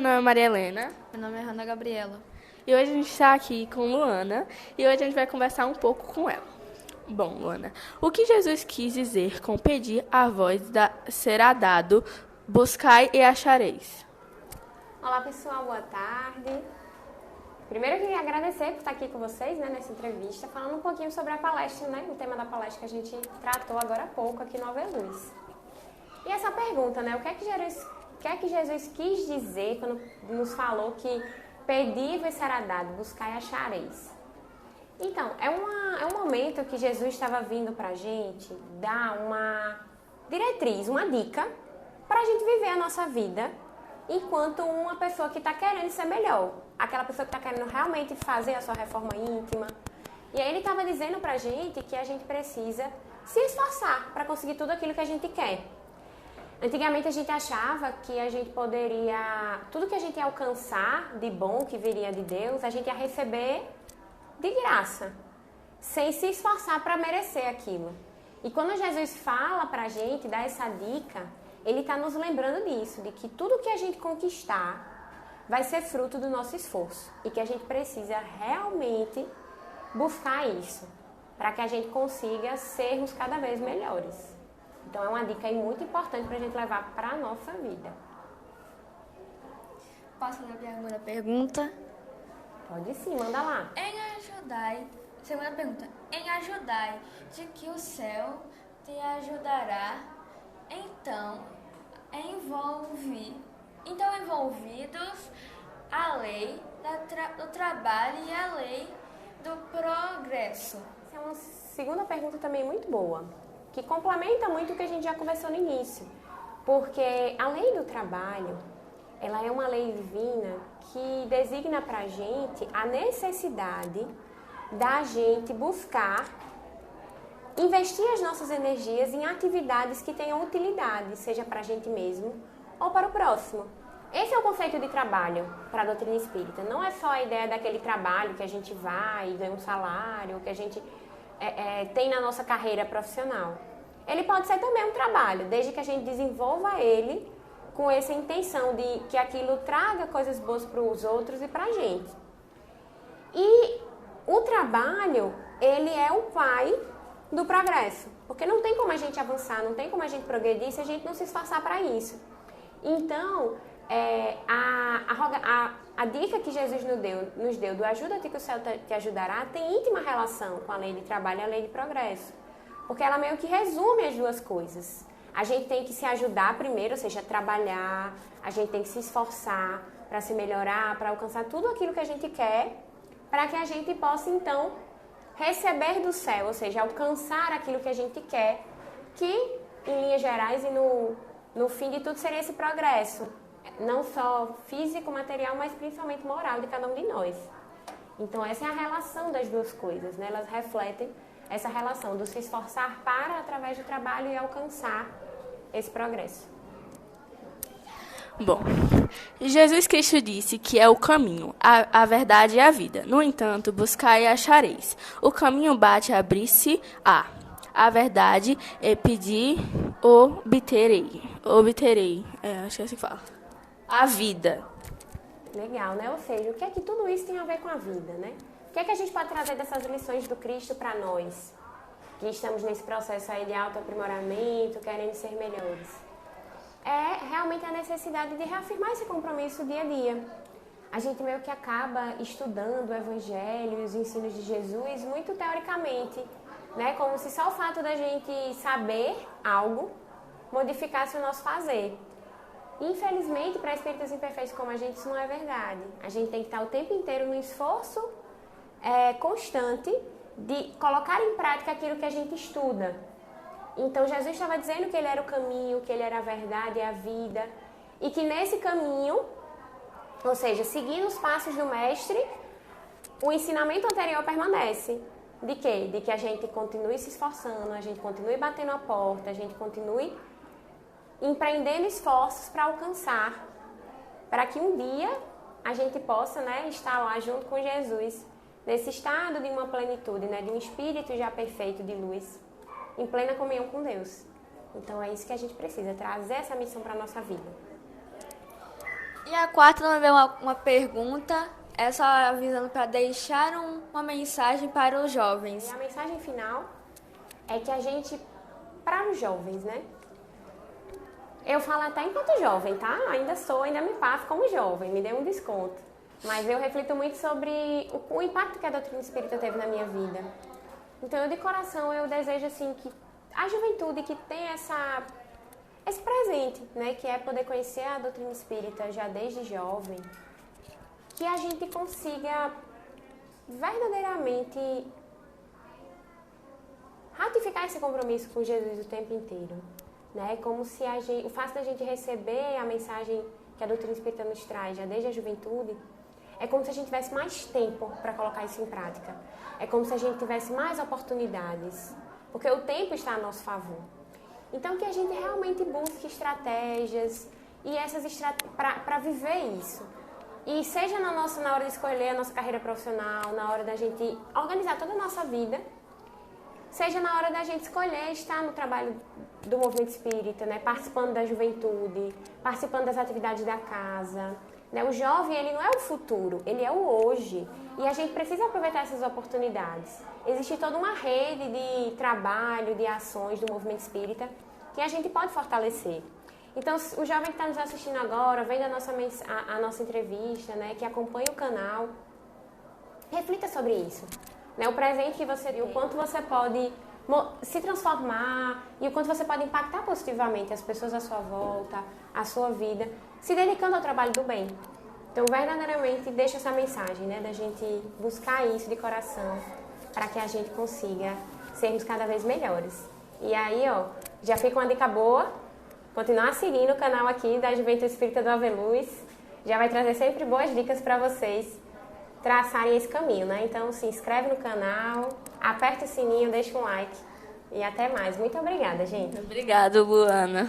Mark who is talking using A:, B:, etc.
A: nome é Maria Helena.
B: Meu nome é Ana Gabriela.
A: E hoje a gente está aqui com Luana e hoje a gente vai conversar um pouco com ela. Bom, Luana, o que Jesus quis dizer com pedir a vós será dado, buscai e achareis?
C: Olá pessoal, boa tarde. Primeiro eu queria agradecer por estar aqui com vocês, nessa entrevista, falando um pouquinho sobre a palestra, o tema da palestra que a gente tratou agora há pouco aqui no Ave Luz. E essa pergunta, o que é que Jesus quis dizer quando nos falou que pedir vos será dado, buscai e achareis? Então, é um momento que Jesus estava vindo para a gente dar uma diretriz, uma dica para a gente viver a nossa vida enquanto uma pessoa que está querendo ser melhor. Aquela pessoa que está querendo realmente fazer a sua reforma íntima. E aí ele estava dizendo para a gente que a gente precisa se esforçar para conseguir tudo aquilo que a gente quer. Antigamente a gente achava que a gente poderia, tudo que a gente ia alcançar de bom que viria de Deus, a gente ia receber de graça, sem se esforçar para merecer aquilo. E quando Jesus fala para a gente, dá essa dica, ele está nos lembrando disso, de que tudo que a gente conquistar vai ser fruto do nosso esforço e que a gente precisa realmente buscar isso para que a gente consiga sermos cada vez melhores. Então é uma dica aí muito importante para a gente levar para a nossa vida.
B: Posso fazer a segunda pergunta?
C: Pode sim, manda lá.
B: Segunda pergunta. Em ajudai, de que o céu te ajudará, envolvidos a lei do trabalho e a lei do progresso.
C: Essa é uma segunda pergunta também muito boa, que complementa muito o que a gente já conversou no início. Porque a lei do trabalho, ela é uma lei divina que designa para a gente a necessidade da gente buscar investir as nossas energias em atividades que tenham utilidade, seja para a gente mesmo ou para o próximo. Esse é o conceito de trabalho para a doutrina espírita. Não é só a ideia daquele trabalho que a gente vai e ganha um salário, que a gente tem na nossa carreira profissional. Ele pode ser também um trabalho, desde que a gente desenvolva ele com essa intenção de que aquilo traga coisas boas para os outros e para a gente. E o trabalho, ele é o pai do progresso, porque não tem como a gente avançar, não tem como a gente progredir se a gente não se esforçar para isso. Então, a dica que Jesus nos deu do ajuda-te que o céu te ajudará tem íntima relação com a lei de trabalho e a lei de progresso, porque ela meio que resume as duas coisas. A gente tem que se ajudar primeiro, ou seja, trabalhar, a gente tem que se esforçar para se melhorar, para alcançar tudo aquilo que a gente quer, para que a gente possa, então, receber do céu, ou seja, alcançar aquilo que a gente quer, que, em linhas gerais e no fim de tudo, seria esse progresso, não só físico, material, mas principalmente moral de cada um de nós. Então, essa é a relação das duas coisas, Elas refletem essa relação do se esforçar para, através do trabalho, e alcançar esse progresso.
A: Bom, Jesus Cristo disse que é o caminho, a verdade e a vida. No entanto, buscai e achareis. O caminho bate a abrir-se a verdade é pedir, obterei. Acho que é assim que fala. A vida.
C: Legal, Ou seja, o que é que tudo isso tem a ver com a vida, O que é que a gente pode trazer dessas lições do Cristo para nós, que estamos nesse processo aí de autoaprimoramento, querendo ser melhores? É realmente a necessidade de reafirmar esse compromisso dia a dia. A gente meio que acaba estudando o Evangelho e os ensinos de Jesus muito teoricamente, Como se só o fato da gente saber algo modificasse o nosso fazer. Infelizmente, para espíritos imperfeitos como a gente, isso não é verdade. A gente tem que estar o tempo inteiro no esforço constante de colocar em prática aquilo que a gente estuda. Então, Jesus estava dizendo que ele era o caminho, que ele era a verdade e a vida, e que nesse caminho, ou seja, seguindo os passos do Mestre, o ensinamento anterior permanece. De quê? De que a gente continue se esforçando, a gente continue batendo a porta, a gente continue empreendendo esforços para alcançar, para que um dia a gente possa estar lá junto com Jesus, nesse estado de uma plenitude, de um espírito já perfeito de luz, em plena comunhão com Deus. Então é isso que a gente precisa, trazer essa missão para a nossa vida.
B: E a quarta também é uma pergunta, essa avisando para deixar uma mensagem para os
C: E
B: jovens.
C: a mensagem final é que a gente, para os jovens, né? Eu falo até enquanto jovem, tá? Ainda me passo como jovem, me dê um desconto. Mas eu reflito muito sobre o impacto que a doutrina espírita teve na minha vida. Então, eu de coração, eu desejo, assim, que a juventude que tem esse presente, né? Que é poder conhecer a doutrina espírita já desde jovem, que a gente consiga verdadeiramente ratificar esse compromisso com Jesus o tempo inteiro. Né? Como se o fato da gente receber a mensagem que a doutrina espírita nos traz já desde a juventude, é como se a gente tivesse mais tempo para colocar isso em prática. É como se a gente tivesse mais oportunidades, porque o tempo está a nosso favor. Então, que a gente realmente busque estratégias e para viver isso. E seja na hora de escolher a nossa carreira profissional, na hora da gente organizar toda a nossa vida, seja na hora da gente escolher estar no trabalho do movimento espírita, né? Participando da juventude, participando das atividades da casa. Né? O jovem, ele não é o futuro, ele é o hoje. E a gente precisa aproveitar essas oportunidades. Existe toda uma rede de trabalho, de ações do movimento espírita que a gente pode fortalecer. Então, o jovem que está nos assistindo agora, vendo a nossa entrevista, né? Que acompanha o canal, reflita sobre isso. Né, o presente que você tem, o quanto você pode se transformar e o quanto você pode impactar positivamente as pessoas à sua volta, a sua vida, se dedicando ao trabalho do bem. Então, verdadeiramente, deixa essa mensagem, né, da gente buscar isso de coração para que a gente consiga sermos cada vez melhores. E aí, ó, já fica uma dica boa, continuar seguindo o canal aqui da Juventude Espírita do Aveluz, já vai trazer sempre boas dicas para vocês traçarem esse caminho, né? Então, se inscreve no canal, aperta o sininho, deixa um like e até mais. Muito obrigada, gente.
A: Obrigada, Luana.